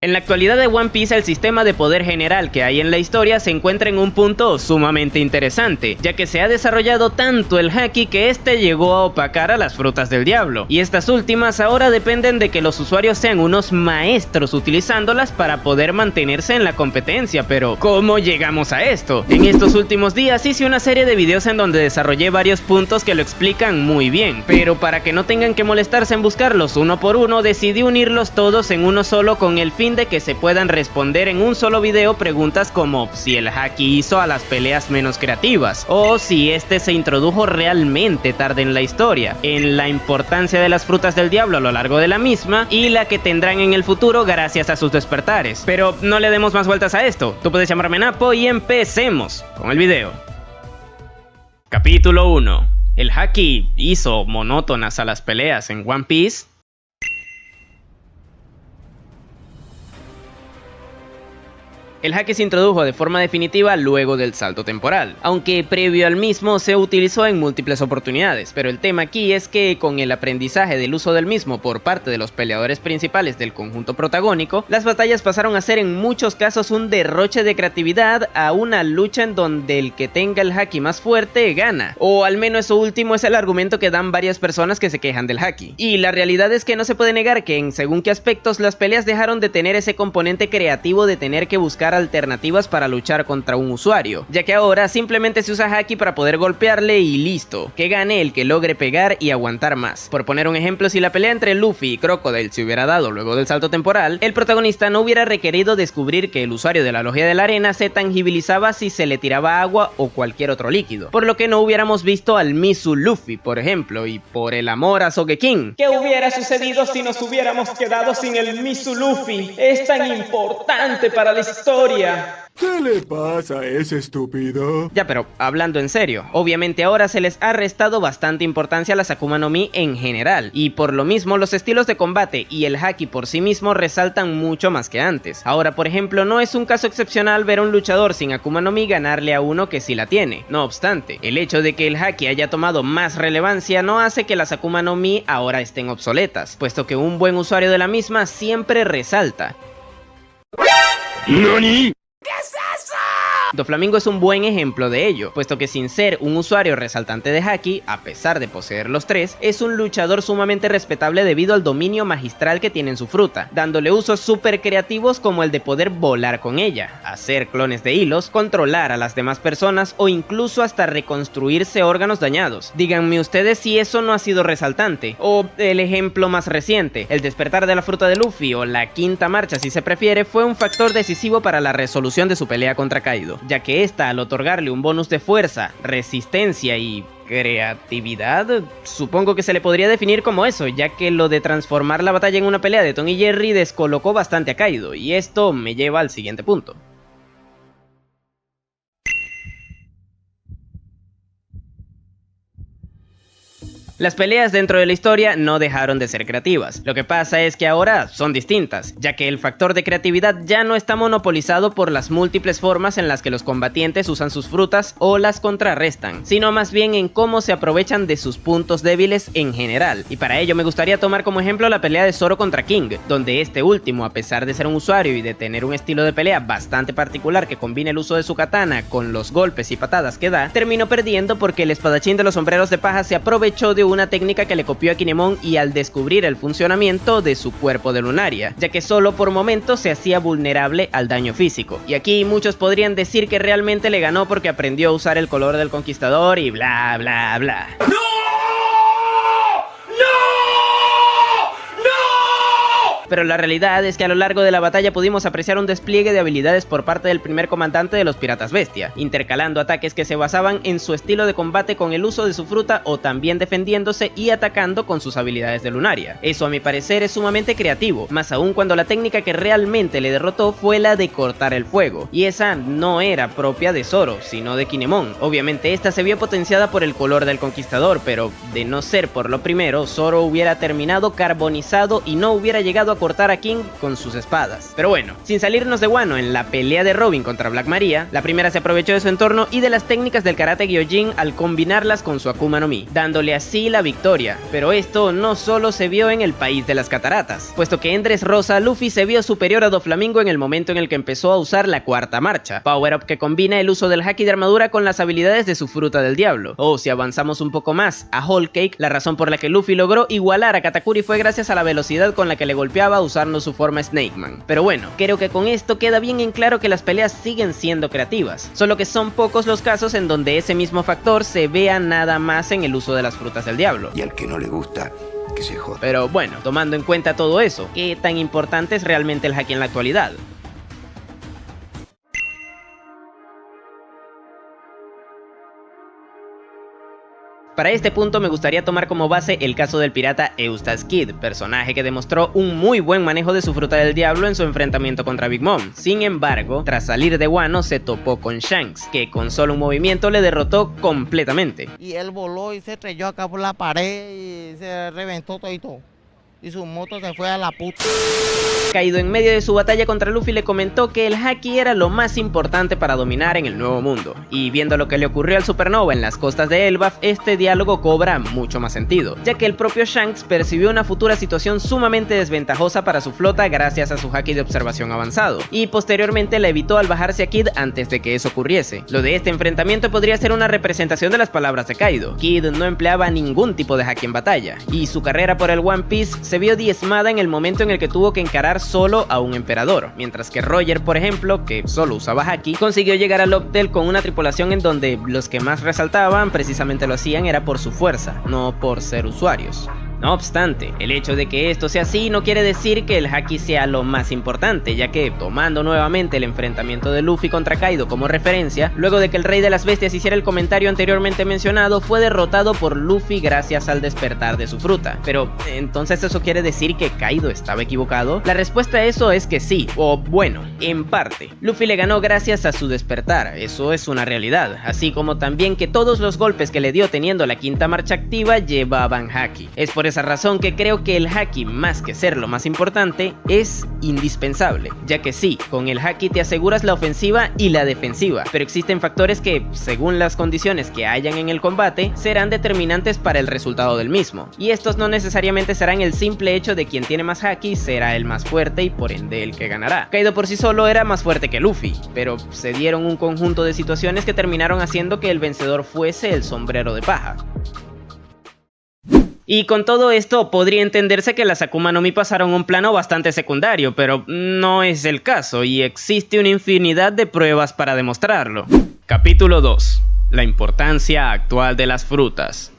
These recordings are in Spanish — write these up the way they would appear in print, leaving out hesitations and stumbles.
En la actualidad de One Piece, el sistema de poder general que hay en la historia se encuentra en un punto sumamente interesante, ya que se ha desarrollado tanto el Haki que este llegó a opacar a las frutas del diablo, y estas últimas ahora dependen de que los usuarios sean unos maestros utilizándolas para poder mantenerse en la competencia. Pero ¿cómo llegamos a esto? En estos últimos días hice una serie de videos en donde desarrollé varios puntos que lo explican muy bien, pero para que no tengan que molestarse en buscarlos uno por uno, decidí unirlos todos en uno solo con el fin de que se puedan responder en un solo video preguntas como si el Haki hizo a las peleas menos creativas, o si este se introdujo realmente tarde en la historia, en la importancia de las frutas del diablo a lo largo de la misma y la que tendrán en el futuro gracias a sus despertares. Pero no le demos más vueltas a esto, tú puedes llamarme Napo y empecemos con el video. Capítulo 1. ¿El Haki hizo monótonas a las peleas en One Piece? El Haki se introdujo de forma definitiva luego del salto temporal, aunque previo al mismo se utilizó en múltiples oportunidades, pero el tema aquí es que con el aprendizaje del uso del mismo por parte de los peleadores principales del conjunto protagónico, las batallas pasaron a ser en muchos casos un derroche de creatividad a una lucha en donde el que tenga el Haki más fuerte gana, o al menos eso último es el argumento que dan varias personas que se quejan del Haki. Y la realidad es que no se puede negar que en según qué aspectos las peleas dejaron de tener ese componente creativo de tener que buscar alternativas para luchar contra un usuario, ya que ahora simplemente se usa Haki para poder golpearle y listo, que gane el que logre pegar y aguantar más. Por poner un ejemplo, si la pelea entre Luffy y Crocodile se hubiera dado luego del salto temporal, el protagonista no hubiera requerido descubrir que el usuario de la logia de la arena se tangibilizaba si se le tiraba agua o cualquier otro líquido, por lo que no hubiéramos visto al Mizu Luffy, por ejemplo, y por el amor a Sogeking. ¿Qué hubiera sucedido si nos hubiéramos quedado sin el Mizu Luffy? Es tan importante para la historia. ¿Qué le pasa a ese estúpido? Ya, pero hablando en serio, obviamente ahora se les ha restado bastante importancia a las Akuma no Mi en general, y por lo mismo los estilos de combate y el Haki por sí mismo resaltan mucho más que antes. Ahora, por ejemplo, no es un caso excepcional ver a un luchador sin Akuma no Mi ganarle a uno que sí la tiene. No obstante, el hecho de que el Haki haya tomado más relevancia no hace que las Akuma no Mi ahora estén obsoletas, puesto que un buen usuario de la misma siempre resalta. ¿Nani? Doflamingo es un buen ejemplo de ello, puesto que sin ser un usuario resaltante de Haki, a pesar de poseer los tres, es un luchador sumamente respetable debido al dominio magistral que tiene en su fruta, dándole usos súper creativos como el de poder volar con ella, hacer clones de hilos, controlar a las demás personas o incluso hasta reconstruirse órganos dañados. Díganme ustedes si eso no ha sido resaltante. O el ejemplo más reciente, el despertar de la fruta de Luffy o la quinta marcha si se prefiere, fue un factor decisivo para la resolución de su pelea contra Kaido, ya que esta al otorgarle un bonus de fuerza, resistencia y creatividad, supongo que se le podría definir como eso, ya que lo de transformar la batalla en una pelea de Tom y Jerry descolocó bastante a Kaido, y esto me lleva al siguiente punto. Las peleas dentro de la historia no dejaron de ser creativas, lo que pasa es que ahora son distintas, ya que el factor de creatividad ya no está monopolizado por las múltiples formas en las que los combatientes usan sus frutas o las contrarrestan, sino más bien en cómo se aprovechan de sus puntos débiles en general, y para ello me gustaría tomar como ejemplo la pelea de Zoro contra King, donde este último, a pesar de ser un usuario y de tener un estilo de pelea bastante particular que combina el uso de su katana con los golpes y patadas que da, terminó perdiendo porque el espadachín de los sombreros de paja se aprovechó de una técnica que le copió a Kinemon y al descubrir el funcionamiento de su cuerpo de lunaria, ya que solo por momentos se hacía vulnerable al daño físico. Y aquí muchos podrían decir que realmente le ganó porque aprendió a usar el color del conquistador y bla bla bla. ¡No! Pero la realidad es que a lo largo de la batalla pudimos apreciar un despliegue de habilidades por parte del primer comandante de los Piratas Bestia, intercalando ataques que se basaban en su estilo de combate con el uso de su fruta o también defendiéndose y atacando con sus habilidades de lunaria. Eso a mi parecer es sumamente creativo, más aún cuando la técnica que realmente le derrotó fue la de cortar el fuego, y esa no era propia de Zoro, sino de Kinemon. Obviamente esta se vio potenciada por el color del conquistador, pero de no ser por lo primero, Zoro hubiera terminado carbonizado y no hubiera llegado a cortar a King con sus espadas. Pero bueno, sin salirnos de Wano, en la pelea de Robin contra Black Maria, la primera se aprovechó de su entorno y de las técnicas del karate Gyojin al combinarlas con su Akuma no Mi, dándole así la victoria. Pero esto no solo se vio en el país de las cataratas, puesto que en Dressrosa Luffy se vio superior a Doflamingo en el momento en el que empezó a usar la cuarta marcha, power up que combina el uso del haki de armadura con las habilidades de su fruta del diablo. O si avanzamos un poco más, a Whole Cake, la razón por la que Luffy logró igualar a Katakuri fue gracias a la velocidad con la que le golpeaba usando su forma Snake Man. Pero bueno, creo que con esto queda bien en claro que las peleas siguen siendo creativas, solo que son pocos los casos en donde ese mismo factor se vea nada más en el uso de las frutas del diablo. Y al que no le gusta, que se joda. Pero bueno, tomando en cuenta todo eso, ¿qué tan importante es realmente el haki en la actualidad? Para este punto me gustaría tomar como base el caso del pirata Eustace Kid, personaje que demostró un muy buen manejo de su fruta del diablo en su enfrentamiento contra Big Mom. Sin embargo, tras salir de Wano se topó con Shanks, que con solo un movimiento le derrotó completamente. Y él voló y se estrelló acá por la pared y se reventó todo. Y su moto se fue a la puta. Kaido en medio de su batalla contra Luffy le comentó que el haki era lo más importante para dominar en el nuevo mundo, y viendo lo que le ocurrió al Supernova en las costas de Elbaf, este diálogo cobra mucho más sentido, ya que el propio Shanks percibió una futura situación sumamente desventajosa para su flota gracias a su haki de observación avanzado, y posteriormente la evitó al bajarse a Kid antes de que eso ocurriese. Lo de este enfrentamiento podría ser una representación de las palabras de Kaido. Kid no empleaba ningún tipo de haki en batalla, y su carrera por el One Piece se vio diezmada en el momento en el que tuvo que encarar solo a un emperador, mientras que Roger, por ejemplo, que solo usaba haki, consiguió llegar a Locktail con una tripulación en donde los que más resaltaban precisamente lo hacían era por su fuerza, no por ser usuarios. No obstante, el hecho de que esto sea así no quiere decir que el haki sea lo más importante, ya que, tomando nuevamente el enfrentamiento de Luffy contra Kaido como referencia, luego de que el Rey de las Bestias hiciera el comentario anteriormente mencionado, fue derrotado por Luffy gracias al despertar de su fruta. Pero, ¿entonces eso quiere decir que Kaido estaba equivocado? La respuesta a eso es que sí, o bueno, en parte. Luffy le ganó gracias a su despertar, eso es una realidad, así como también que todos los golpes que le dio teniendo la quinta marcha activa llevaban haki. Es por esa razón que creo que el haki, más que ser lo más importante, es indispensable, ya que sí, con el haki te aseguras la ofensiva y la defensiva, pero existen factores que, según las condiciones que hayan en el combate, serán determinantes para el resultado del mismo, y estos no necesariamente serán el simple hecho de quien tiene más haki será el más fuerte y por ende el que ganará. Kaido por sí solo era más fuerte que Luffy, pero se dieron un conjunto de situaciones que terminaron haciendo que el vencedor fuese el sombrero de paja. Y con todo esto podría entenderse que las Akuma no Mi pasaron a un plano bastante secundario, pero no es el caso y existe una infinidad de pruebas para demostrarlo. Capítulo 2. La importancia actual de las frutas.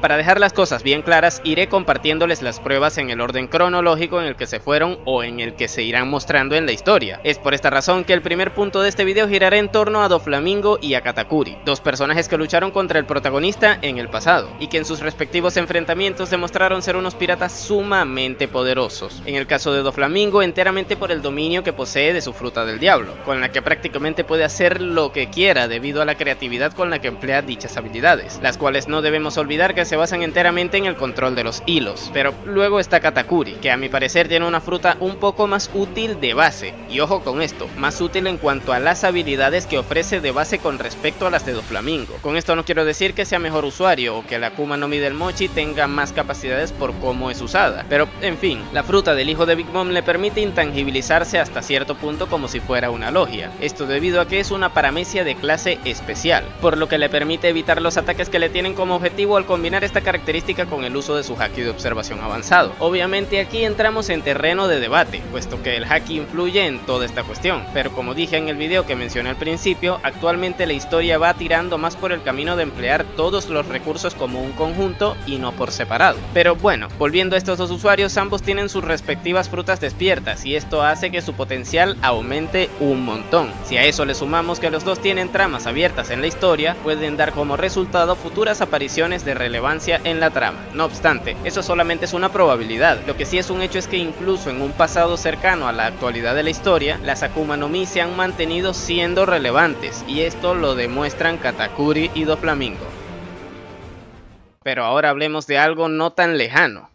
Para dejar las cosas bien claras, iré compartiéndoles las pruebas en el orden cronológico en el que se fueron o en el que se irán mostrando en la historia. Es por esta razón que el primer punto de este video girará en torno a Doflamingo y a Katakuri, dos personajes que lucharon contra el protagonista en el pasado, y que en sus respectivos enfrentamientos demostraron ser unos piratas sumamente poderosos. En el caso de Doflamingo, enteramente por el dominio que posee de su fruta del diablo, con la que prácticamente puede hacer lo que quiera debido a la creatividad con la que emplea dichas habilidades, las cuales no debemos olvidar que se basan enteramente en el control de los hilos. Pero luego está Katakuri, que a mi parecer tiene una fruta un poco más útil de base, y ojo con esto, más útil en cuanto a las habilidades que ofrece de base con respecto a las de Doflamingo. Con esto no quiero decir que sea mejor usuario o que la Akuma no Mi del Mochi tenga más capacidades por cómo es usada, pero en fin, la fruta del hijo de Big Mom le permite intangibilizarse hasta cierto punto como si fuera una logia, esto debido a que es una paramecia de clase especial, por lo que le permite evitar los ataques que le tienen como objetivo al combinar esta característica con el uso de su haki de observación avanzado. Obviamente aquí entramos en terreno de debate, puesto que el haki influye en toda esta cuestión, pero como dije en el video que mencioné al principio, actualmente la historia va tirando más por el camino de emplear todos los recursos como un conjunto y no por separado. Pero bueno, volviendo a estos dos usuarios, ambos tienen sus respectivas frutas despiertas y esto hace que su potencial aumente un montón. Si a eso le sumamos que los dos tienen tramas abiertas en la historia, pueden dar como resultado futuras apariciones de relevancia en la trama. No obstante, eso solamente es una probabilidad. Lo que sí es un hecho es que incluso en un pasado cercano a la actualidad de la historia, las Akuma no Mi se han mantenido siendo relevantes, y esto lo demuestran Katakuri y Doflamingo. Pero ahora hablemos de algo no tan lejano.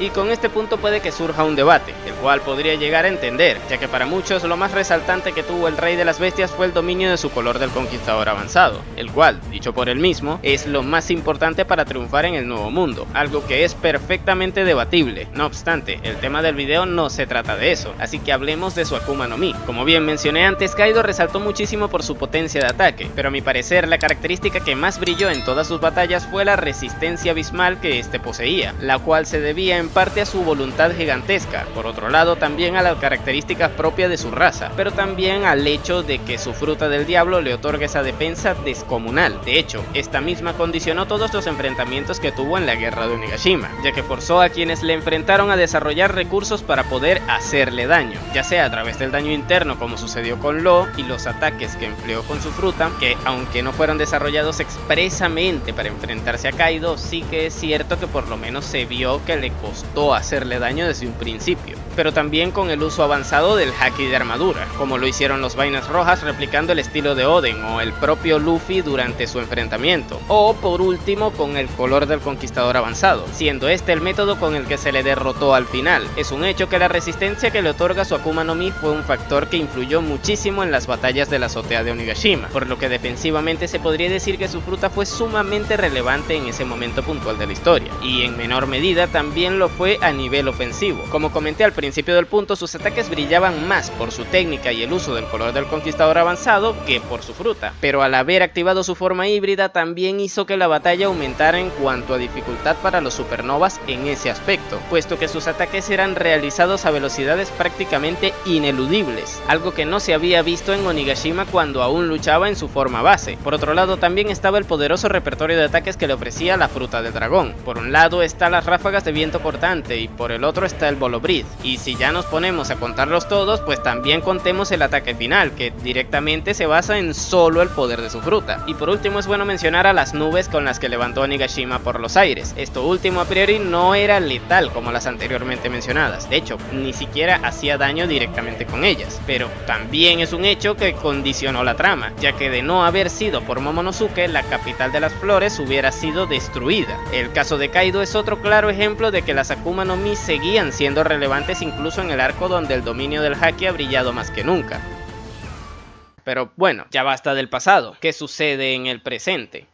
Y con este punto puede que surja un debate, el cual podría llegar a entender, ya que para muchos lo más resaltante que tuvo el Rey de las Bestias fue el dominio de su color del Conquistador avanzado, el cual, dicho por él mismo, es lo más importante para triunfar en el Nuevo Mundo, algo que es perfectamente debatible. No obstante, el tema del video no se trata de eso, así que hablemos de su Akuma no Mi. Como bien mencioné antes, Kaido resaltó muchísimo por su potencia de ataque, pero a mi parecer la característica que más brilló en todas sus batallas fue la resistencia abismal que este poseía, la cual se debía en parte a su voluntad gigantesca, por otro lado también a las características propias de su raza, pero también al hecho de que su fruta del diablo le otorga esa defensa descomunal. De hecho, esta misma condicionó todos los enfrentamientos que tuvo en la guerra de Onigashima, ya que forzó a quienes le enfrentaron a desarrollar recursos para poder hacerle daño, ya sea a través del daño interno como sucedió con Law y los ataques que empleó con su fruta, que aunque no fueron desarrollados expresamente para enfrentarse a Kaido, sí que es cierto que por lo menos se vio que le costó hacerle daño desde un principio, pero también con el uso avanzado del haki de armadura, como lo hicieron los Vainas Rojas replicando el estilo de Oden o el propio Luffy durante su enfrentamiento, o por último con el color del Conquistador avanzado, siendo este el método con el que se le derrotó al final. Es un hecho que la resistencia que le otorga su Akuma no Mi fue un factor que influyó muchísimo en las batallas de la azotea de Onigashima, por lo que defensivamente se podría decir que su fruta fue sumamente relevante en ese momento puntual de la historia, y en menor medida también lo fue a nivel ofensivo. Como comenté al principio del punto, sus ataques brillaban más por su técnica y el uso del color del Conquistador avanzado que por su fruta, pero al haber activado su forma híbrida también hizo que la batalla aumentara en cuanto a dificultad para los supernovas en ese aspecto, puesto que sus ataques eran realizados a velocidades prácticamente ineludibles, algo que no se había visto en Onigashima cuando aún luchaba en su forma base. Por otro lado también estaba el poderoso repertorio de ataques que le ofrecía la fruta del dragón. Por un lado está las ráfagas de viento cortante y por el otro está el Bolo Breath, y si ya nos ponemos a contarlos todos, pues también contemos el ataque final, que directamente se basa en solo el poder de su fruta. Y por último es bueno mencionar a las nubes con las que levantó Onigashima por los aires. Esto último a priori no era letal como las anteriormente mencionadas, de hecho ni siquiera hacía daño directamente con ellas, pero también es un hecho que condicionó la trama, ya que de no haber sido por Momonosuke, la capital de las flores hubiera sido destruida. El caso de Kaido es otro claro ejemplo de que las Akuma no Mi seguían siendo relevantes incluso en el arco donde el dominio del haki ha brillado más que nunca. Pero bueno, ya basta del pasado. ¿Qué sucede en el presente?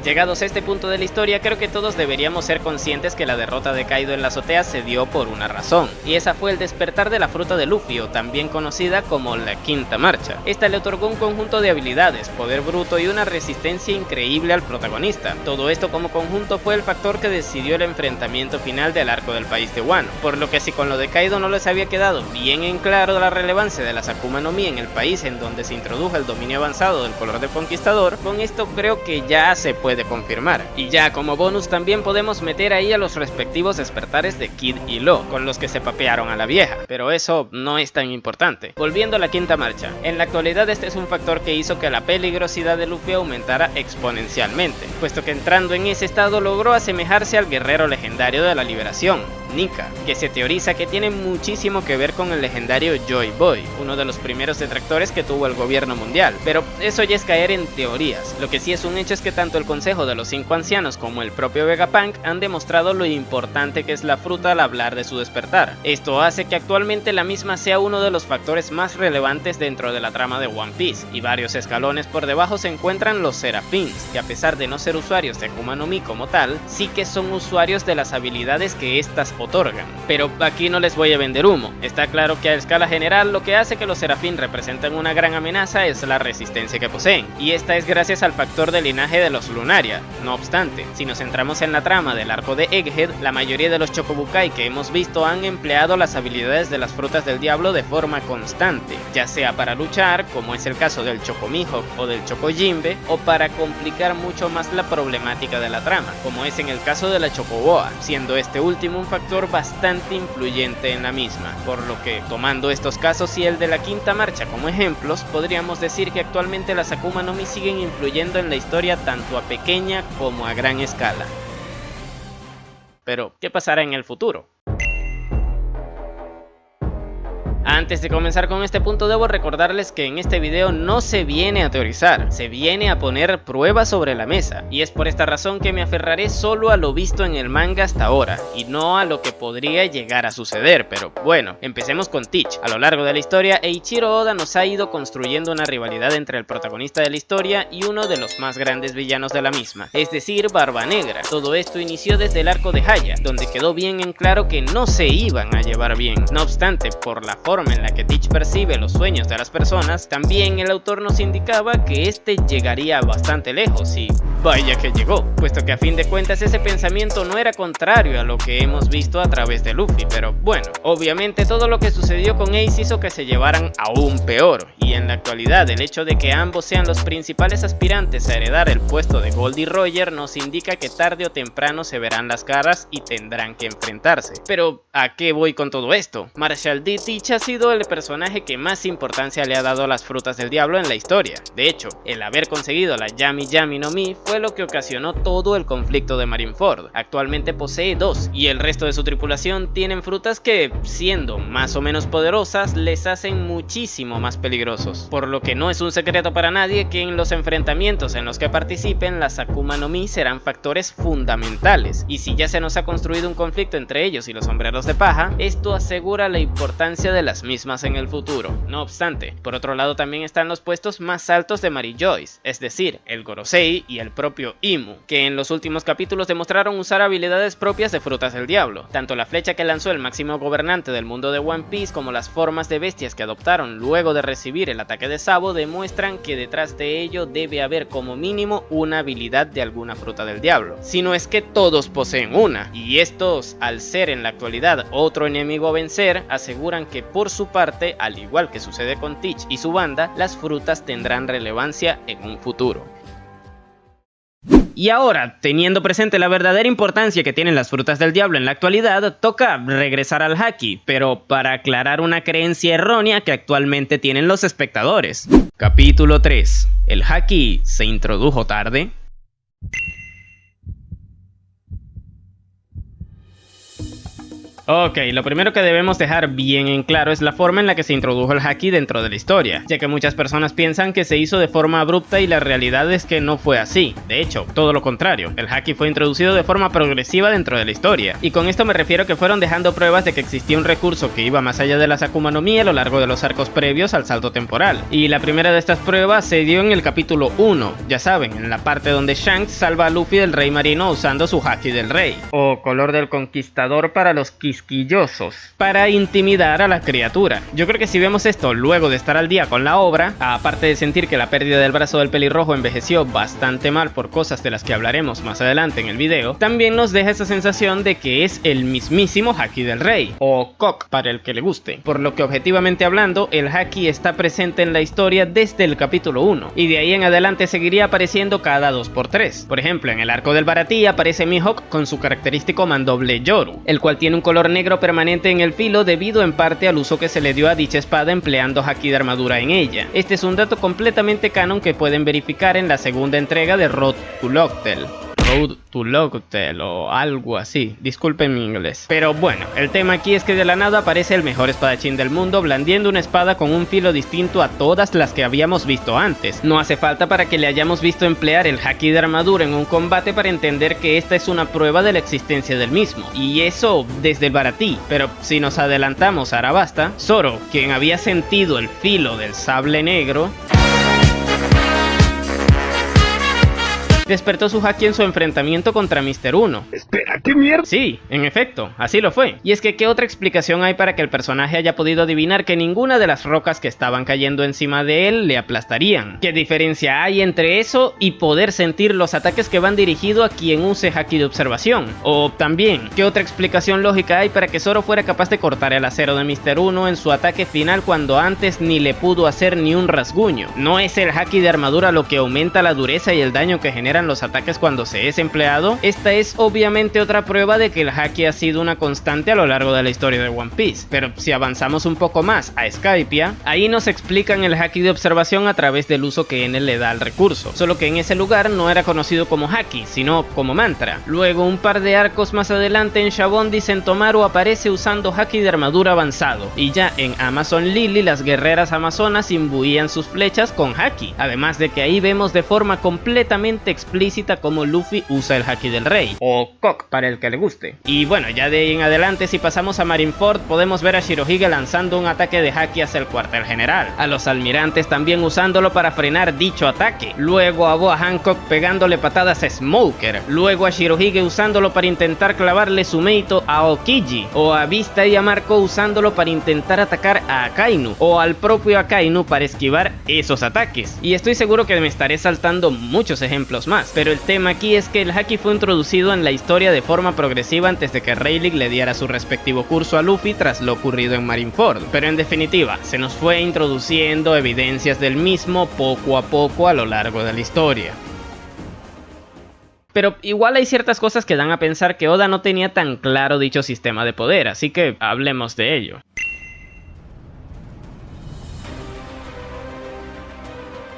Llegados a este punto de la historia, creo que todos deberíamos ser conscientes que la derrota de Kaido en la azotea se dio por una razón, y esa fue el despertar de la fruta de Luffy, o también conocida como la Quinta Marcha. Esta le otorgó un conjunto de habilidades, poder bruto y una resistencia increíble al protagonista. Todo esto como conjunto fue el factor que decidió el enfrentamiento final del arco del país de Wano, por lo que si con lo de Kaido no les había quedado bien en claro la relevancia de las Akuma no Mi en el país en donde se introdujo el dominio avanzado del color del Conquistador, con esto creo que ya se puede confirmar. Y ya como bonus también podemos meter ahí a los respectivos despertares de Kid y Law, con los que se papearon a la vieja, pero eso no es tan importante. Volviendo a la Quinta Marcha, en la actualidad este es un factor que hizo que la peligrosidad de Luffy aumentara exponencialmente, puesto que entrando en ese estado logró asemejarse al guerrero legendario de la liberación, Nika, que se teoriza que tiene muchísimo que ver con el legendario Joy Boy, uno de los primeros detractores que tuvo el gobierno mundial, pero eso ya es caer en teorías. Lo que sí es un hecho es que tanto el Consejo de los 5 Ancianos como el propio Vegapunk han demostrado lo importante que es la fruta al hablar de su despertar. Esto hace que actualmente la misma sea uno de los factores más relevantes dentro de la trama de One Piece, y varios escalones por debajo se encuentran los Seraphins, que a pesar de no ser usuarios de Akuma no Mi como tal, sí que son usuarios de las habilidades que estas otorgan. Pero aquí no les voy a vender humo, está claro que a escala general lo que hace que los Seraphim representen una gran amenaza es la resistencia que poseen, y esta es gracias al factor de linaje de los Lunaria. No obstante, si nos centramos en la trama del arco de Egghead, la mayoría de los Chokobukai que hemos visto han empleado las habilidades de las frutas del diablo de forma constante, ya sea para luchar, como es el caso del Chokomihawk o del Chokojinbe, o para complicar mucho más la problemática de la trama, como es en el caso de la Chocoboa, siendo este último un factor bastante influyente en la misma, por lo que, tomando estos casos y el de la Quinta Marcha como ejemplos, podríamos decir que actualmente las Akuma no Mi siguen influyendo en la historia tanto a pequeña como a gran escala. Pero, ¿qué pasará en el futuro? Antes de comenzar con este punto debo recordarles que en este video no se viene a teorizar, se viene a poner pruebas sobre la mesa, y es por esta razón que me aferraré solo a lo visto en el manga hasta ahora, y no a lo que podría llegar a suceder. Pero bueno, empecemos con Teach. A lo largo de la historia, Eiichiro Oda nos ha ido construyendo una rivalidad entre el protagonista de la historia y uno de los más grandes villanos de la misma, es decir, Barba Negra. Todo esto inició desde el arco de Haya, donde quedó bien en claro que no se iban a llevar bien. No obstante, por la forma en la que Teach percibe los sueños de las personas, también el autor nos indicaba que este llegaría bastante lejos, y vaya que llegó, puesto que a fin de cuentas ese pensamiento no era contrario a lo que hemos visto a través de Luffy. Pero bueno, obviamente todo lo que sucedió con Ace hizo que se llevaran aún peor, y en la actualidad el hecho de que ambos sean los principales aspirantes a heredar el puesto de Goldie Roger nos indica que tarde o temprano se verán las caras y tendrán que enfrentarse. Pero ¿a qué voy con todo esto? Marshall D. Teach ha sido el personaje que más importancia le ha dado a las frutas del diablo en la historia. De hecho, el haber conseguido la Yami Yami no Mi fue lo que ocasionó todo el conflicto de Marineford. Actualmente posee 2, y el resto de su tripulación tienen frutas que, siendo más o menos poderosas, les hacen muchísimo más peligrosos. Por lo que no es un secreto para nadie que en los enfrentamientos en los que participen, las Akuma no Mi serán factores fundamentales. Y si ya se nos ha construido un conflicto entre ellos y los sombreros de paja, esto asegura la importancia de las mismas en el futuro. No obstante, por otro lado también están los puestos más altos de Mary Joyce, es decir, el Gorosei y el propio Imu, que en los últimos capítulos demostraron usar habilidades propias de frutas del diablo. Tanto la flecha que lanzó el máximo gobernante del mundo de One Piece como las formas de bestias que adoptaron luego de recibir el ataque de Sabo demuestran que detrás de ello debe haber como mínimo una habilidad de alguna fruta del diablo, si no es que todos poseen una, y estos, al ser en la actualidad otro enemigo a vencer, aseguran que por su parte, al igual que sucede con Teach y su banda, las frutas tendrán relevancia en un futuro. Y ahora, teniendo presente la verdadera importancia que tienen las frutas del diablo en la actualidad, toca regresar al Haki, pero para aclarar una creencia errónea que actualmente tienen los espectadores. Capítulo 3. ¿El Haki se introdujo tarde? Ok, lo primero que debemos dejar bien en claro es la forma en la que se introdujo el Haki dentro de la historia, ya que muchas personas piensan que se hizo de forma abrupta y la realidad es que no fue así. De hecho, todo lo contrario, el Haki fue introducido de forma progresiva dentro de la historia, y con esto me refiero a que fueron dejando pruebas de que existía un recurso que iba más allá de las Akuma no Mi a lo largo de los arcos previos al salto temporal, y la primera de estas pruebas se dio en el capítulo 1, ya saben, en la parte donde Shanks salva a Luffy del rey marino usando su Haki del rey, o color del conquistador para los quisquillosos, para intimidar a la criatura. Yo creo que si vemos esto luego de estar al día con la obra, aparte de sentir que la pérdida del brazo del pelirrojo envejeció bastante mal por cosas de las que hablaremos más adelante en el video, también nos deja esa sensación de que es el mismísimo Haki del rey, o Kok para el que le guste, por lo que objetivamente hablando, el Haki está presente en la historia desde el capítulo 1, y de ahí en adelante seguiría apareciendo cada 2×3. Por ejemplo, en el arco del Baratie aparece Mihawk con su característico mandoble Yoru, el cual tiene un color negro permanente en el filo debido en parte al uso que se le dio a dicha espada empleando Haki de armadura en ella. Este es un dato completamente canon que pueden verificar en la segunda entrega de Road to Locktail o algo así, disculpen mi inglés. Pero bueno, el tema aquí es que de la nada aparece el mejor espadachín del mundo blandiendo una espada con un filo distinto a todas las que habíamos visto antes. No hace falta para que le hayamos visto emplear el Haki de armadura en un combate para entender que esta es una prueba de la existencia del mismo, y eso desde el Baratie. Pero si nos adelantamos a Arabasta, Zoro, quien había sentido el filo del sable negro, despertó su Haki en su enfrentamiento contra Mr. 1. Espera, ¿qué mierda? Sí, en efecto, así lo fue. Y es que ¿qué otra explicación hay para que el personaje haya podido adivinar que ninguna de las rocas que estaban cayendo encima de él le aplastarían? ¿Qué diferencia hay entre eso y poder sentir los ataques que van dirigidos a quien use Haki de observación? O también, ¿qué otra explicación lógica hay para que Zoro fuera capaz de cortar el acero de Mr. 1 en su ataque final cuando antes ni le pudo hacer ni un rasguño? ¿No es el Haki de armadura lo que aumenta la dureza y el daño que genera superan los ataques cuando se es empleado, esta es obviamente otra prueba de que el haki ha sido una constante a lo largo de la historia de One Piece. Pero si avanzamos un poco más a Skypiea, ahí nos explican el haki de observación a través del uso que Enel le da al recurso, solo que en ese lugar no era conocido como haki, sino como mantra. Luego, un par de arcos más adelante en Shabondi, Sentomaru aparece usando haki de armadura avanzado, y ya en Amazon Lily las guerreras amazonas imbuían sus flechas con haki, además de que ahí vemos de forma completamente explícita cómo Luffy usa el haki del rey, o Cock para el que le guste. Y bueno, ya de ahí en adelante, si pasamos a Marineford, podemos ver a Shirohige lanzando un ataque de haki hacia el cuartel general, a los almirantes también usándolo para frenar dicho ataque, luego a Boa Hancock pegándole patadas a Smoker, luego a Shirohige usándolo para intentar clavarle su meito a Okiji, o a Vista y a Marco usándolo para intentar atacar a Akainu, o al propio Akainu para esquivar esos ataques. Y estoy seguro que me estaré saltando muchos ejemplos más, pero el tema aquí es que el haki fue introducido en la historia de forma progresiva antes de que Rayleigh le diera su respectivo curso a Luffy tras lo ocurrido en Marineford, pero en definitiva, se nos fue introduciendo evidencias del mismo poco a poco a lo largo de la historia. Pero igual hay ciertas cosas que dan a pensar que Oda no tenía tan claro dicho sistema de poder, así que hablemos de ello.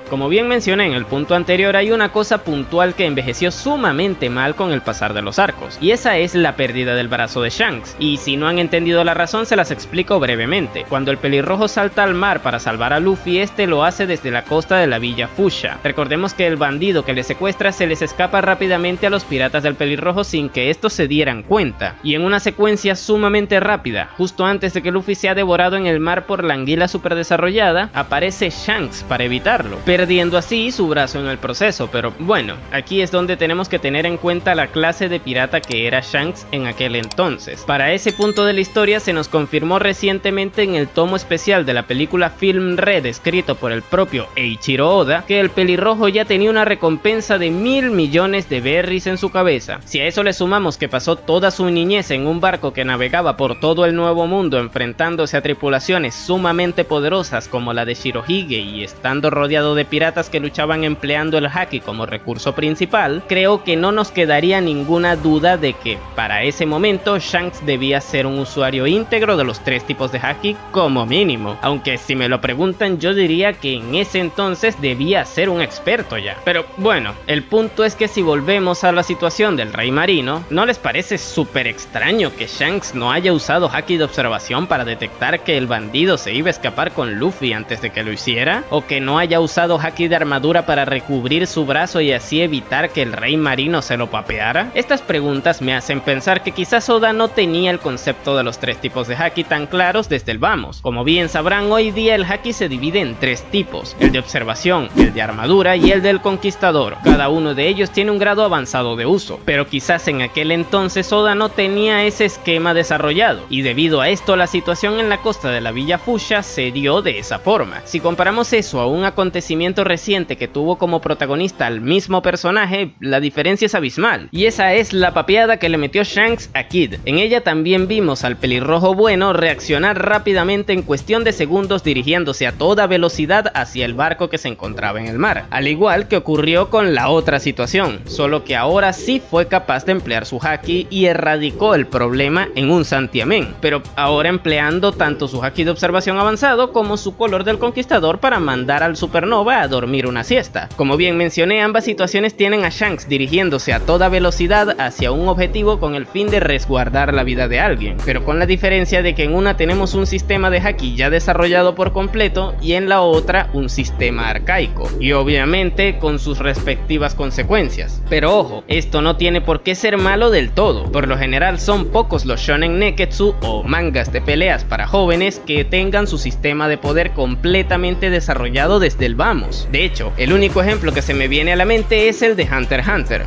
Como bien mencioné en el punto anterior, hay una cosa puntual que envejeció sumamente mal con el pasar de los arcos, y esa es la pérdida del brazo de Shanks, y si no han entendido la razón se las explico brevemente. Cuando el pelirrojo salta al mar para salvar a Luffy, este lo hace desde la costa de la villa Fushia. Recordemos que el bandido que le secuestra se les escapa rápidamente a los piratas del pelirrojo sin que estos se dieran cuenta, y en una secuencia sumamente rápida, justo antes de que Luffy sea devorado en el mar por la anguila superdesarrollada, aparece Shanks para evitarlo, perdiendo así su brazo en el proceso. Pero bueno, aquí es donde tenemos que tener en cuenta la clase de pirata que era Shanks en aquel entonces. Para ese punto de la historia se nos confirmó recientemente en el tomo especial de la película Film Red escrito por el propio Eiichiro Oda que el pelirrojo ya tenía una recompensa de 1.000 millones de berries en su cabeza. Si a eso le sumamos que pasó toda su niñez en un barco que navegaba por todo el Nuevo Mundo enfrentándose a tripulaciones sumamente poderosas como la de Shirohige y estando rodeado de piratas que luchaban empleando el haki como recurso principal, creo que no nos quedaría ninguna duda de que para ese momento Shanks debía ser un usuario íntegro de los 3 tipos de haki como mínimo, aunque si me lo preguntan yo diría que en ese entonces debía ser un experto ya. Pero bueno, el punto es que si volvemos a la situación del Rey Marino, ¿no les parece súper extraño que Shanks no haya usado haki de observación para detectar que el bandido se iba a escapar con Luffy antes de que lo hiciera? ¿O que no haya usado haki de armadura para recubrir su brazo y así evitar que el Rey Marino se lo papeara? Estas preguntas me hacen pensar que quizás Oda no tenía el concepto de los 3 tipos de haki tan claros desde el vamos. Como bien sabrán, hoy día el haki se divide en 3 tipos: el de observación, el de armadura y el del conquistador. Cada uno de ellos tiene un grado avanzado de uso, pero quizás en aquel entonces Oda no tenía ese esquema desarrollado, y debido a esto la situación en la costa de la villa Fushia se dio de esa forma. Si comparamos eso a un acontecimiento reciente que tuvo como protagonista al mismo personaje, la diferencia es abismal, y esa es la papeada que le metió Shanks a Kid. En ella también vimos al pelirrojo bueno reaccionar rápidamente en cuestión de segundos dirigiéndose a toda velocidad hacia el barco que se encontraba en el mar, al igual que ocurrió con la otra situación, solo que ahora sí fue capaz de emplear su haki y erradicó el problema en un santiamén, pero ahora empleando tanto su haki de observación avanzado como su color del conquistador para mandar al supernova a dormir una siesta. Como bien mencioné, ambas situaciones tienen a Shanks dirigiéndose a toda velocidad hacia un objetivo con el fin de resguardar la vida de alguien, pero con la diferencia de que en una tenemos un sistema de haki ya desarrollado por completo y en la otra un sistema arcaico, y obviamente con sus respectivas consecuencias. Pero ojo, esto no tiene por qué ser malo del todo. Por lo general son pocos los shonen neketsu o mangas de peleas para jóvenes que tengan su sistema de poder completamente desarrollado desde el vamos. De hecho, el único ejemplo que se me viene a la mente es el de Hunter x Hunter.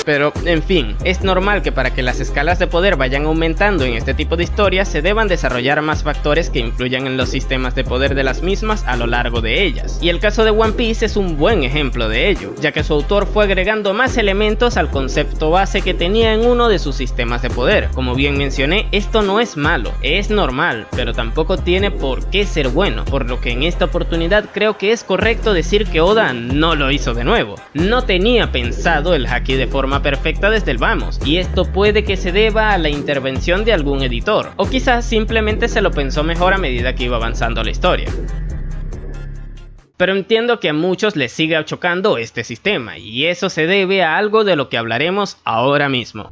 Pero, en fin, es normal que para que las escalas de poder vayan aumentando en este tipo de historias se deban desarrollar más factores que influyan en los sistemas de poder de las mismas a lo largo de ellas. Y el caso de One Piece es un buen ejemplo de ello, ya que su autor fue agregando más elementos al concepto base que tenía en uno de sus sistemas de poder. Como bien mencioné, esto no es malo, es normal, pero tampoco tiene por qué ser bueno, por lo que en esta oportunidad creo que es correcto decir que Oda no lo hizo de nuevo. No tenía pensado el haki de forma perfecta desde el vamos, y esto puede que se deba a la intervención de algún editor, o quizás simplemente se lo pensó mejor a medida que iba avanzando la historia. Pero entiendo que a muchos les sigue chocando este sistema, y eso se debe a algo de lo que hablaremos ahora mismo.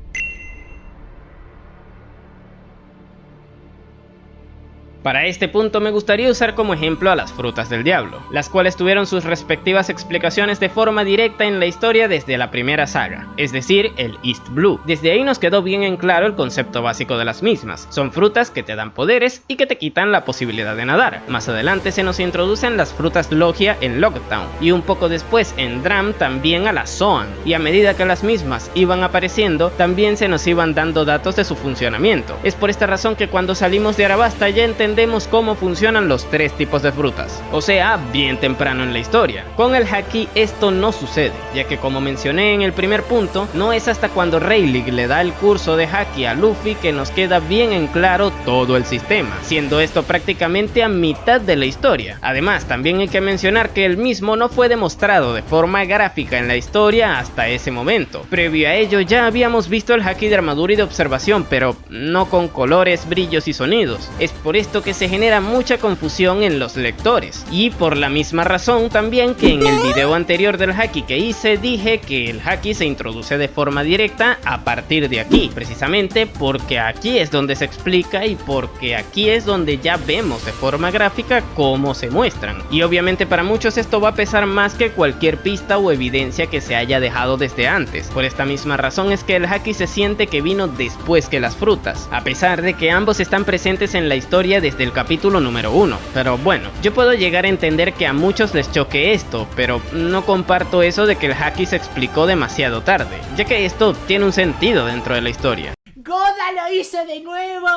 Para este punto me gustaría usar como ejemplo a las frutas del diablo, las cuales tuvieron sus respectivas explicaciones de forma directa en la historia desde la primera saga, es decir, el East Blue. Desde ahí nos quedó bien en claro el concepto básico de las mismas. Son frutas que te dan poderes y que te quitan la posibilidad de nadar. Más adelante se nos introducen las frutas Logia en Lockdown, y un poco después en Dram también a las Zoan, y a medida que las mismas iban apareciendo, también se nos iban dando datos de su funcionamiento. Es por esta razón que cuando salimos de Arabasta ya entendemos cómo funcionan los tres tipos de frutas, o sea, bien temprano en la historia. Con el haki esto no sucede, ya que como mencioné en el primer punto, no es hasta cuando Rayleigh le da el curso de haki a Luffy que nos queda bien en claro todo el sistema, siendo esto prácticamente a mitad de la historia. Además, también hay que mencionar que el mismo no fue demostrado de forma gráfica en la historia hasta ese momento. Previo a ello ya habíamos visto el haki de armadura y de observación, pero no con colores, brillos y sonidos. Es por esto que se genera mucha confusión en los lectores, y por la misma razón también que en el video anterior del haki que hice dije que el haki se introduce de forma directa a partir de aquí, precisamente porque aquí es donde se explica y porque aquí es donde ya vemos de forma gráfica cómo se muestran, y obviamente para muchos esto va a pesar más que cualquier pista o evidencia que se haya dejado desde antes. Por esta misma razón es que el haki se siente que vino después que las frutas, a pesar de que ambos están presentes en la historia desde el capítulo número 1. Pero bueno, yo puedo llegar a entender que a muchos les choque esto, pero no comparto eso de que el haki se explicó demasiado tarde, ya que esto tiene un sentido dentro de la historia. ¡Goda lo hizo de nuevo!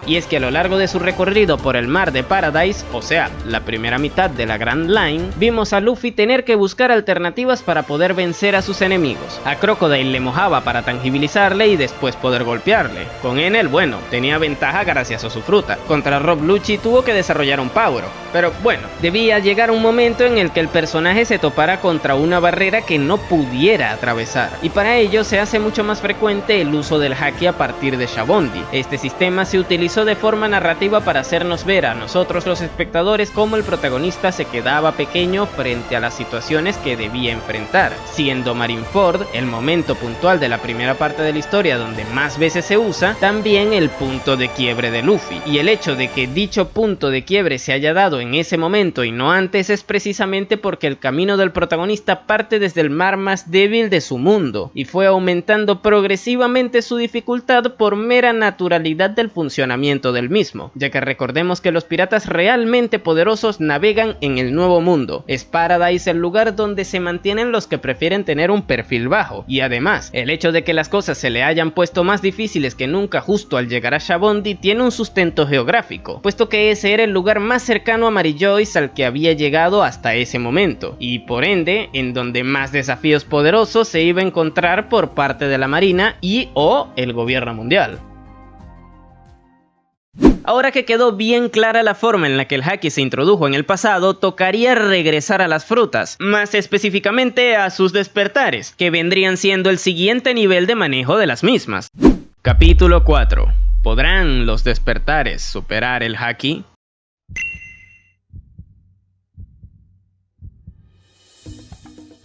Y es que a lo largo de su recorrido por el mar de Paradise, o sea, la primera mitad de la Grand Line, vimos a Luffy tener que buscar alternativas para poder vencer a sus enemigos. A Crocodile le mojaba para tangibilizarle y después poder golpearle. Con Enel, bueno, tenía ventaja gracias a su fruta. Contra Rob Lucci tuvo que desarrollar un Power-Up. Pero bueno, debía llegar un momento en el que el personaje se topara contra una barrera que no pudiera atravesar. Y para ello se hace mucho más frecuente el uso del haki a partir de Shabondi. Este sistema se utilizó de forma narrativa para hacernos ver a nosotros los espectadores cómo el protagonista se quedaba pequeño frente a las situaciones que debía enfrentar, siendo Marineford el momento puntual de la primera parte de la historia donde más veces se usa, también el punto de quiebre de Luffy. Y el hecho de que dicho punto de quiebre se haya dado en ese momento y no antes es precisamente porque el camino del protagonista parte desde el mar más débil de su mundo y fue aumentando progresivamente su dificultad por mera naturalidad del funcionamiento del mismo, ya que recordemos que los piratas realmente poderosos navegan en el nuevo mundo. Es Paradise el lugar donde se mantienen los que prefieren tener un perfil bajo, y además, el hecho de que las cosas se le hayan puesto más difíciles que nunca justo al llegar a Shabondi tiene un sustento geográfico, puesto que ese era el lugar más cercano a Mary Joyce al que había llegado hasta ese momento, y por ende, en donde más desafíos poderosos se iba a encontrar por parte de la Marina y o el gobierno mundial. Ahora que quedó bien clara la forma en la que el haki se introdujo en el pasado, tocaría regresar a las frutas, más específicamente a sus despertares, que vendrían siendo el siguiente nivel de manejo de las mismas. Capítulo 4. ¿Podrán los despertares superar el haki?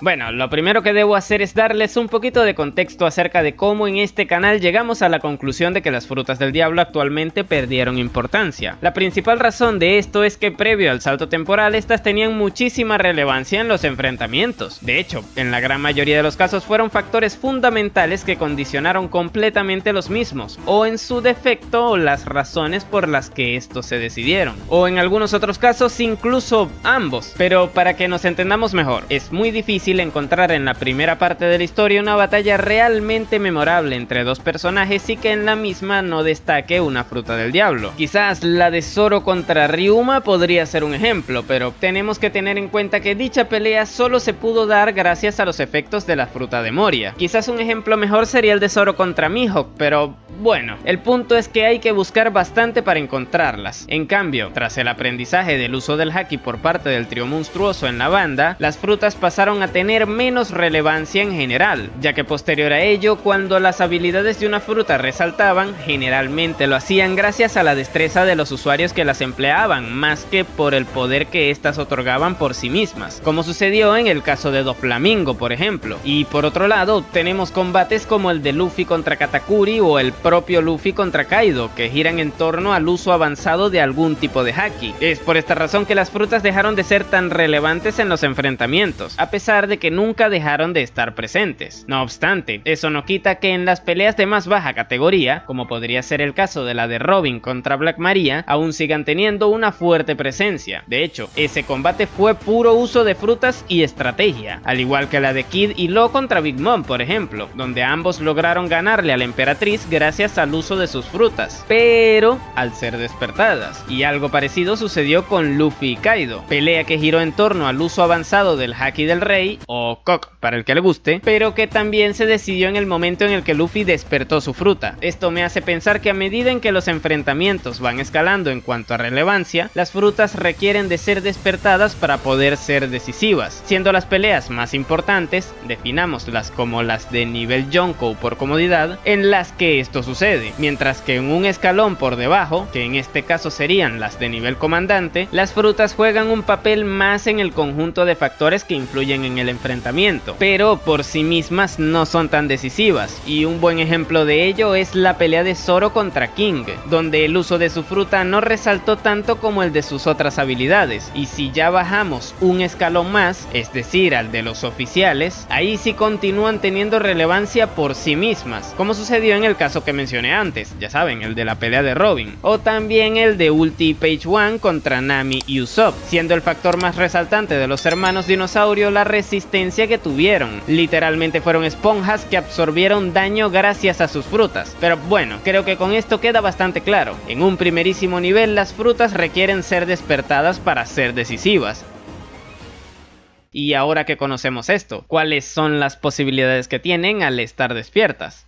Bueno, lo primero que debo hacer es darles un poquito de contexto acerca de cómo en este canal llegamos a la conclusión de que las frutas del diablo actualmente perdieron importancia. La principal razón de esto es que previo al salto temporal estas tenían muchísima relevancia en los enfrentamientos. De hecho, en la gran mayoría de los casos fueron factores fundamentales que condicionaron completamente los mismos, o en su defecto las razones por las que estos se decidieron, o en algunos otros casos incluso ambos. Pero para que nos entendamos mejor, es muy difícil difícil encontrar en la primera parte de la historia una batalla realmente memorable entre dos personajes y que en la misma no destaque una fruta del diablo. Quizás la de Zoro contra Ryuma podría ser un ejemplo, pero tenemos que tener en cuenta que dicha pelea solo se pudo dar gracias a los efectos de la fruta de Moria. Quizás un ejemplo mejor sería el de Zoro contra Mihawk, pero bueno, el punto es que hay que buscar bastante para encontrarlas. En cambio, tras el aprendizaje del uso del Haki por parte del trío monstruoso en la banda, las frutas pasaron a tener menos relevancia en general, ya que posterior a ello, cuando las habilidades de una fruta resaltaban, generalmente lo hacían gracias a la destreza de los usuarios que las empleaban, más que por el poder que éstas otorgaban por sí mismas, como sucedió en el caso de Doflamingo, por ejemplo. Y por otro lado, tenemos combates como el de Luffy contra Katakuri o el propio Luffy contra Kaido, que giran en torno al uso avanzado de algún tipo de Haki. Es por esta razón que las frutas dejaron de ser tan relevantes en los enfrentamientos, a pesar de que nunca dejaron de estar presentes. No obstante, eso no quita que en las peleas de más baja categoría, como podría ser el caso de la de Robin contra Black Maria, aún sigan teniendo una fuerte presencia. De hecho, ese combate fue puro uso de frutas y estrategia, al igual que la de Kid y Law contra Big Mom, por ejemplo, donde ambos lograron ganarle a la emperatriz gracias al uso de sus frutas, pero al ser despertadas. Y algo parecido sucedió con Luffy y Kaido, pelea que giró en torno al uso avanzado del Haki del Rey, o Kok para el que le guste, pero que también se decidió en el momento en el que Luffy despertó su fruta. Esto me hace pensar que a medida en que los enfrentamientos van escalando en cuanto a relevancia, las frutas requieren de ser despertadas para poder ser decisivas, siendo las peleas más importantes, definámoslas como las de nivel Yonkou por comodidad, en las que esto sucede, mientras que en un escalón por debajo, que en este caso serían las de nivel comandante, las frutas juegan un papel más en el conjunto de factores que influyen en el enfrentamiento, pero por sí mismas no son tan decisivas, y un buen ejemplo de ello es la pelea de Zoro contra King, donde el uso de su fruta no resaltó tanto como el de sus otras habilidades, y si ya bajamos un escalón más, es decir, al de los oficiales, ahí sí continúan teniendo relevancia por sí mismas, como sucedió en el caso que mencioné antes, ya saben, el de la pelea de Robin, o también el de Ulti y Page One contra Nami y Usopp, siendo el factor más resaltante de los hermanos dinosaurio la resistencia que tuvieron. Literalmente fueron esponjas que absorbieron daño gracias a sus frutas. Pero bueno, creo que con esto queda bastante claro. En un primerísimo nivel, las frutas requieren ser despertadas para ser decisivas. Y ahora que conocemos esto, ¿cuáles son las posibilidades que tienen al estar despiertas?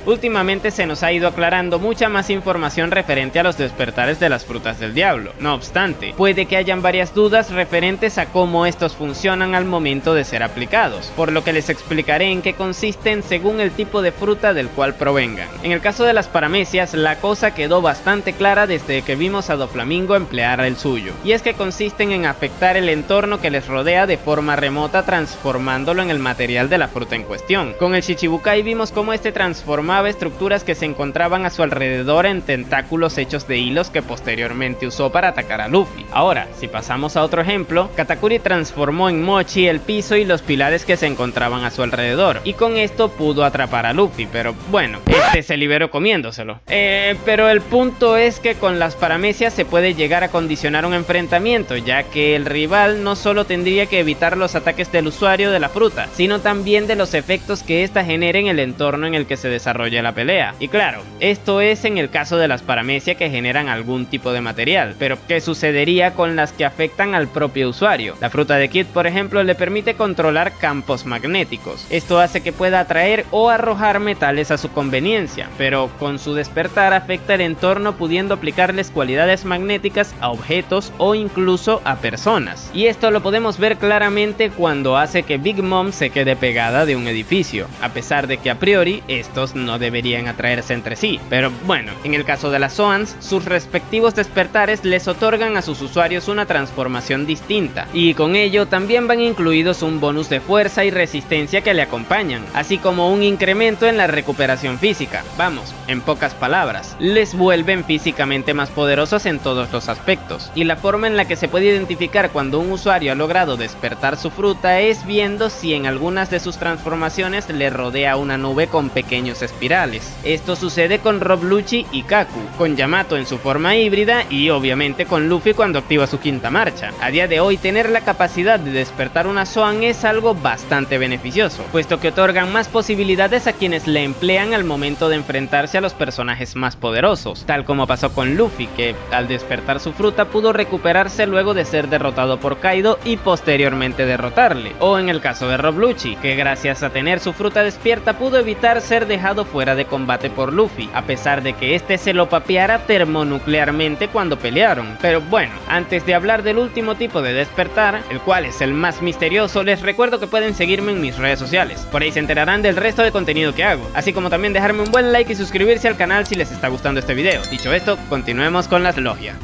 Últimamente se nos ha ido aclarando mucha más información referente a los despertares de las frutas del diablo. No obstante, puede que hayan varias dudas referentes a cómo estos funcionan al momento de ser aplicados, por lo que les explicaré en qué consisten según el tipo de fruta del cual provengan. En el caso de las paramecias, la cosa quedó bastante clara desde que vimos a Doflamingo emplear el suyo, y es que consisten en afectar el entorno que les rodea de forma remota transformándolo en el material de la fruta en cuestión. Con el Shichibukai vimos cómo este transformaba estructuras que se encontraban a su alrededor en tentáculos hechos de hilos que posteriormente usó para atacar a Luffy. Ahora, si pasamos a otro ejemplo, Katakuri transformó en mochi el piso y los pilares que se encontraban a su alrededor, y con esto pudo atrapar a Luffy, pero bueno, este se liberó comiéndoselo. Pero el punto es que con las paramecias se puede llegar a condicionar un enfrentamiento, ya que el rival no solo tendría que evitar los ataques del usuario de la fruta, sino también de los efectos que ésta genere en el entorno en el que se desarrolla la pelea. Y claro, esto es en el caso de las paramecias que generan algún tipo de material, pero ¿qué sucedería con las que afectan al propio usuario? La fruta de Kid, por ejemplo, le permite controlar campos magnéticos. Esto hace que pueda atraer o arrojar metales a su conveniencia, pero con su despertar afecta el entorno pudiendo aplicarles cualidades magnéticas a objetos o incluso a personas. Y esto lo podemos ver claramente cuando hace que Big Mom se quede pegada de un edificio, a pesar de que a priori estos no deberían atraerse entre sí. Pero bueno, en el caso de las Zoans, sus respectivos despertares les otorgan a sus usuarios una transformación distinta, y con ello también van incluidos un bonus de fuerza y resistencia que le acompañan, así como un incremento en la recuperación física. Vamos, en pocas palabras, les vuelven físicamente más poderosos en todos los aspectos, y la forma en la que se puede identificar cuando un usuario ha logrado despertar su fruta es viendo si en algunas de sus transformaciones le rodea una nube con pequeños espirales espirales. Esto sucede con Rob Lucci y Kaku, con Yamato en su forma híbrida y obviamente con Luffy cuando activa su quinta marcha. A día de hoy tener la capacidad de despertar una Zoan es algo bastante beneficioso, puesto que otorgan más posibilidades a quienes la emplean al momento de enfrentarse a los personajes más poderosos, tal como pasó con Luffy, que al despertar su fruta pudo recuperarse luego de ser derrotado por Kaido y posteriormente derrotarle, o en el caso de Rob Lucci, que gracias a tener su fruta despierta pudo evitar ser dejado fuera de combate por Luffy, a pesar de que este se lo papeara termonuclearmente cuando pelearon. Pero bueno, antes de hablar del último tipo de despertar, el cual es el más misterioso, les recuerdo que pueden seguirme en mis redes sociales, por ahí se enterarán del resto de contenido que hago, así como también dejarme un buen like y suscribirse al canal si les está gustando este video. Dicho esto, continuemos con las logias.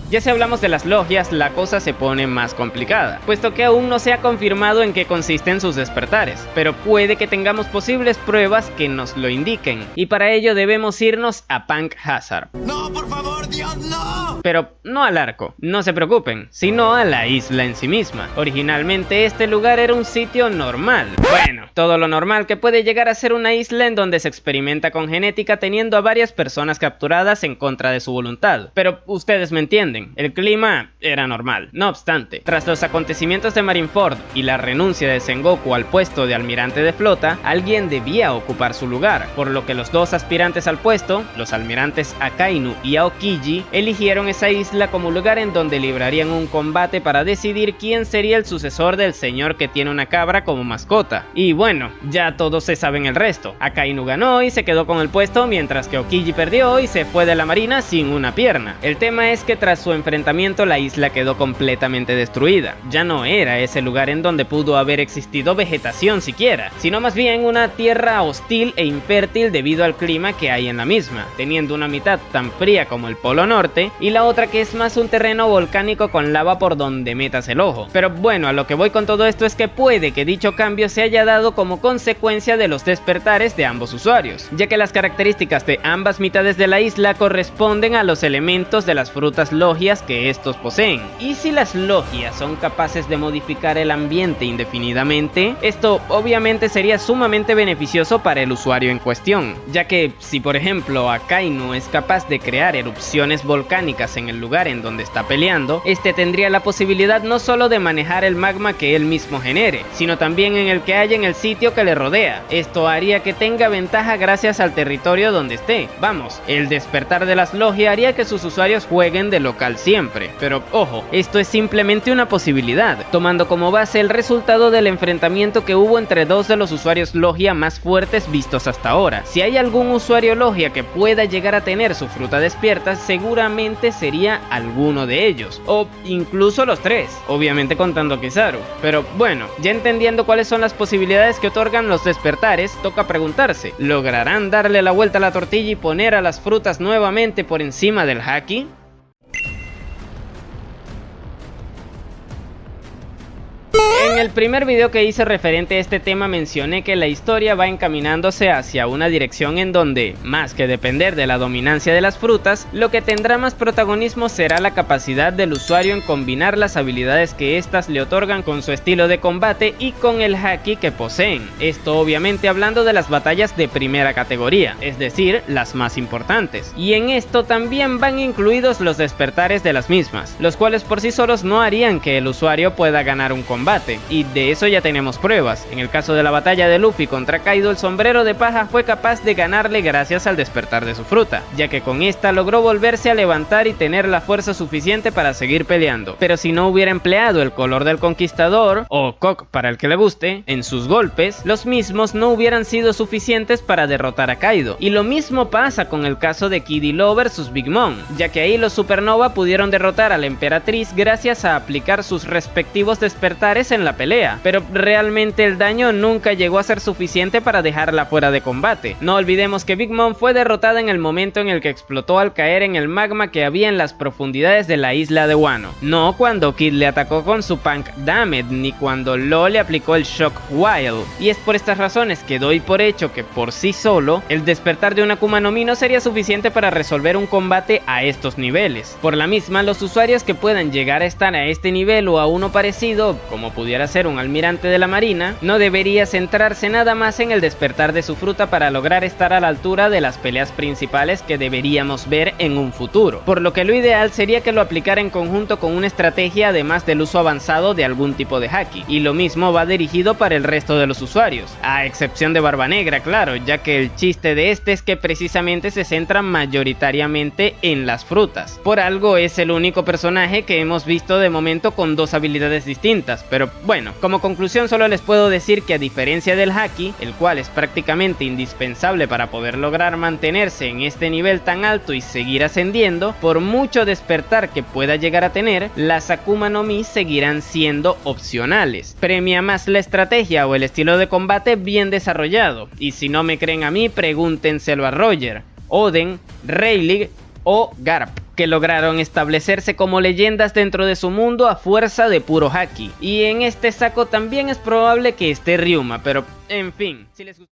Ya si hablamos de las logias, la cosa se pone más complicada, puesto que aún no se ha confirmado en qué consisten sus despertares, pero puede que tengamos posibles pruebas que nos lo indiquen, y para ello debemos irnos a Punk Hazard. ¡No, por favor, Dios, no! Pero no al arco, no se preocupen, sino a la isla en sí misma. Originalmente este lugar era un sitio normal. Bueno, todo lo normal que puede llegar a ser una isla en donde se experimenta con genética teniendo a varias personas capturadas en contra de su voluntad, pero ustedes me entienden. El clima era normal. No obstante, tras los acontecimientos de Marineford y la renuncia de Sengoku al puesto de almirante de flota, alguien debía ocupar su lugar, por lo que los dos aspirantes al puesto, los almirantes Akainu y Aokiji, eligieron esa isla como lugar en donde librarían un combate para decidir quién sería el sucesor del señor que tiene una cabra como mascota. Y bueno, ya todos se saben el resto. Akainu ganó y se quedó con el puesto, mientras que Aokiji perdió y se fue de la marina sin una pierna. El tema es que tras su enfrentamiento la isla quedó completamente destruida. Ya no era ese lugar en donde pudo haber existido vegetación siquiera, sino más bien una tierra hostil e infértil debido al clima que hay en la misma, teniendo una mitad tan fría como el Polo Norte y la otra que es más un terreno volcánico con lava por donde metas el ojo. Pero bueno, a lo que voy con todo esto es que puede que dicho cambio se haya dado como consecuencia de los despertares de ambos usuarios, ya que las características de ambas mitades de la isla corresponden a los elementos de las frutas logias que estos poseen. Y si las logias son capaces de modificar el ambiente indefinidamente, esto obviamente sería sumamente beneficioso para el usuario en cuestión, ya que si por ejemplo Akainu es capaz de crear erupciones volcánicas en el lugar en donde está peleando, este tendría la posibilidad no solo de manejar el magma que él mismo genere, sino también en el que haya en el sitio que le rodea. Esto haría que tenga ventaja gracias al territorio donde esté. Vamos, el despertar de las logias haría que sus usuarios jueguen de local siempre, pero ojo, esto es simplemente una posibilidad, tomando como base el resultado del enfrentamiento que hubo entre dos de los usuarios logia más fuertes vistos hasta ahora. Si hay algún usuario logia que pueda llegar a tener su fruta despierta, seguramente sería alguno de ellos, o incluso los tres, obviamente contando a Kizaru. Pero bueno, ya entendiendo cuáles son las posibilidades que otorgan los despertares, toca preguntarse, ¿lograrán darle la vuelta a la tortilla y poner a las frutas nuevamente por encima del Haki? En el primer video que hice referente a este tema mencioné que la historia va encaminándose hacia una dirección en donde, más que depender de la dominancia de las frutas, lo que tendrá más protagonismo será la capacidad del usuario en combinar las habilidades que éstas le otorgan con su estilo de combate y con el haki que poseen. Esto obviamente hablando de las batallas de primera categoría, es decir, las más importantes. Y en esto también van incluidos los despertares de las mismas, los cuales por sí solos no harían que el usuario pueda ganar un combate, y de eso ya tenemos pruebas. En el caso de la batalla de Luffy contra Kaido, el sombrero de paja fue capaz de ganarle gracias al despertar de su fruta, ya que con esta logró volverse a levantar y tener la fuerza suficiente para seguir peleando. Pero si no hubiera empleado el color del conquistador, o Cock para el que le guste, en sus golpes, los mismos no hubieran sido suficientes para derrotar a Kaido. Y lo mismo pasa con el caso de Kid y Law vs Big Mom, ya que ahí los Supernova pudieron derrotar a la emperatriz gracias a aplicar sus respectivos despertares en la pelea, pero realmente el daño nunca llegó a ser suficiente para dejarla fuera de combate. No olvidemos que Big Mom fue derrotada en el momento en el que explotó al caer en el magma que había en las profundidades de la isla de Wano, no cuando Kid le atacó con su Punk Damage, ni cuando Law le aplicó el Shock Wild. Y es por estas razones que doy por hecho que por sí solo, el despertar de una Akuma no Mi no sería suficiente para resolver un combate a estos niveles. Por la misma, los usuarios que puedan llegar a estar a este nivel o a uno parecido, como pudiera llegar a ser un almirante de la marina, no debería centrarse nada más en el despertar de su fruta para lograr estar a la altura de las peleas principales que deberíamos ver en un futuro, por lo que lo ideal sería que lo aplicara en conjunto con una estrategia además del uso avanzado de algún tipo de haki, y lo mismo va dirigido para el resto de los usuarios, a excepción de Barba Negra, claro, ya que el chiste de este es que precisamente se centra mayoritariamente en las frutas. Por algo es el único personaje que hemos visto de momento con dos habilidades distintas, pero bueno, como conclusión solo les puedo decir que a diferencia del haki, el cual es prácticamente indispensable para poder lograr mantenerse en este nivel tan alto y seguir ascendiendo, por mucho despertar que pueda llegar a tener, las Akuma no Mi seguirán siendo opcionales. Premia más la estrategia o el estilo de combate bien desarrollado, y si no me creen a mí, pregúntenselo a Roger, Oden, Rayleigh o Garp, que lograron establecerse como leyendas dentro de su mundo a fuerza de puro haki. Y en este saco también es probable que esté Ryuma, pero en fin, si les gusta.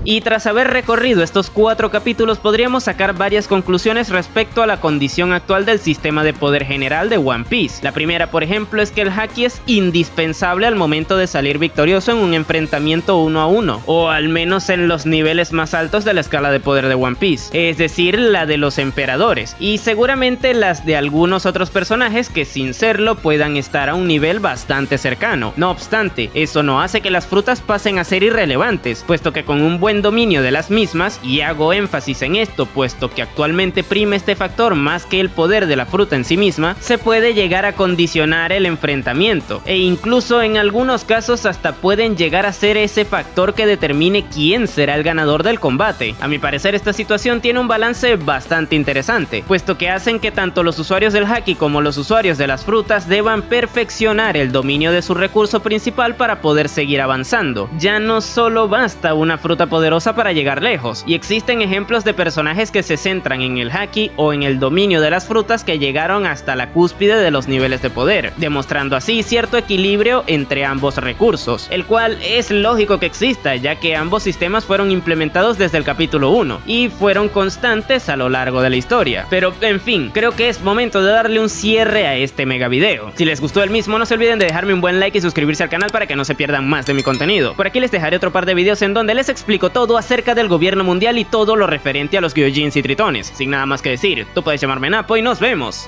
Y tras haber recorrido estos 4 capítulos podríamos sacar varias conclusiones respecto a la condición actual del sistema de poder general de One Piece. La primera, por ejemplo, es que el haki es indispensable al momento de salir victorioso en un enfrentamiento 1 a 1, o al menos en los niveles más altos de la escala de poder de One Piece, es decir, la de los emperadores, y seguramente las de algunos otros personajes que sin serlo puedan estar a un nivel bastante cercano. No obstante, eso no hace que las frutas pasen a ser irrelevantes, puesto que con un buen dominio de las mismas, y hago énfasis en esto puesto que actualmente prima este factor más que el poder de la fruta en sí misma, se puede llegar a condicionar el enfrentamiento, e incluso en algunos casos hasta pueden llegar a ser ese factor que determine quién será el ganador del combate. A mi parecer esta situación tiene un balance bastante interesante, puesto que hacen que tanto los usuarios del haki como los usuarios de las frutas deban perfeccionar el dominio de su recurso principal para poder seguir avanzando. Ya no solo basta una fruta poderosa para llegar lejos, y existen ejemplos de personajes que se centran en el haki o en el dominio de las frutas que llegaron hasta la cúspide de los niveles de poder, demostrando así cierto equilibrio entre ambos recursos, el cual es lógico que exista, ya que ambos sistemas fueron implementados desde el capítulo 1 y fueron constantes a lo largo de la historia. Pero en fin, creo que es momento de darle un cierre a este mega video. Si les gustó el mismo, no se olviden de dejarme un buen like y suscribirse al canal para que no se pierdan más de mi contenido. Por aquí les dejaré otro par de videos en donde les explico todo acerca del gobierno mundial y todo lo referente a los Gyojins y Tritones. Sin nada más que decir, tú puedes llamarme Napo y nos vemos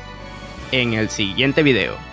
en el siguiente video.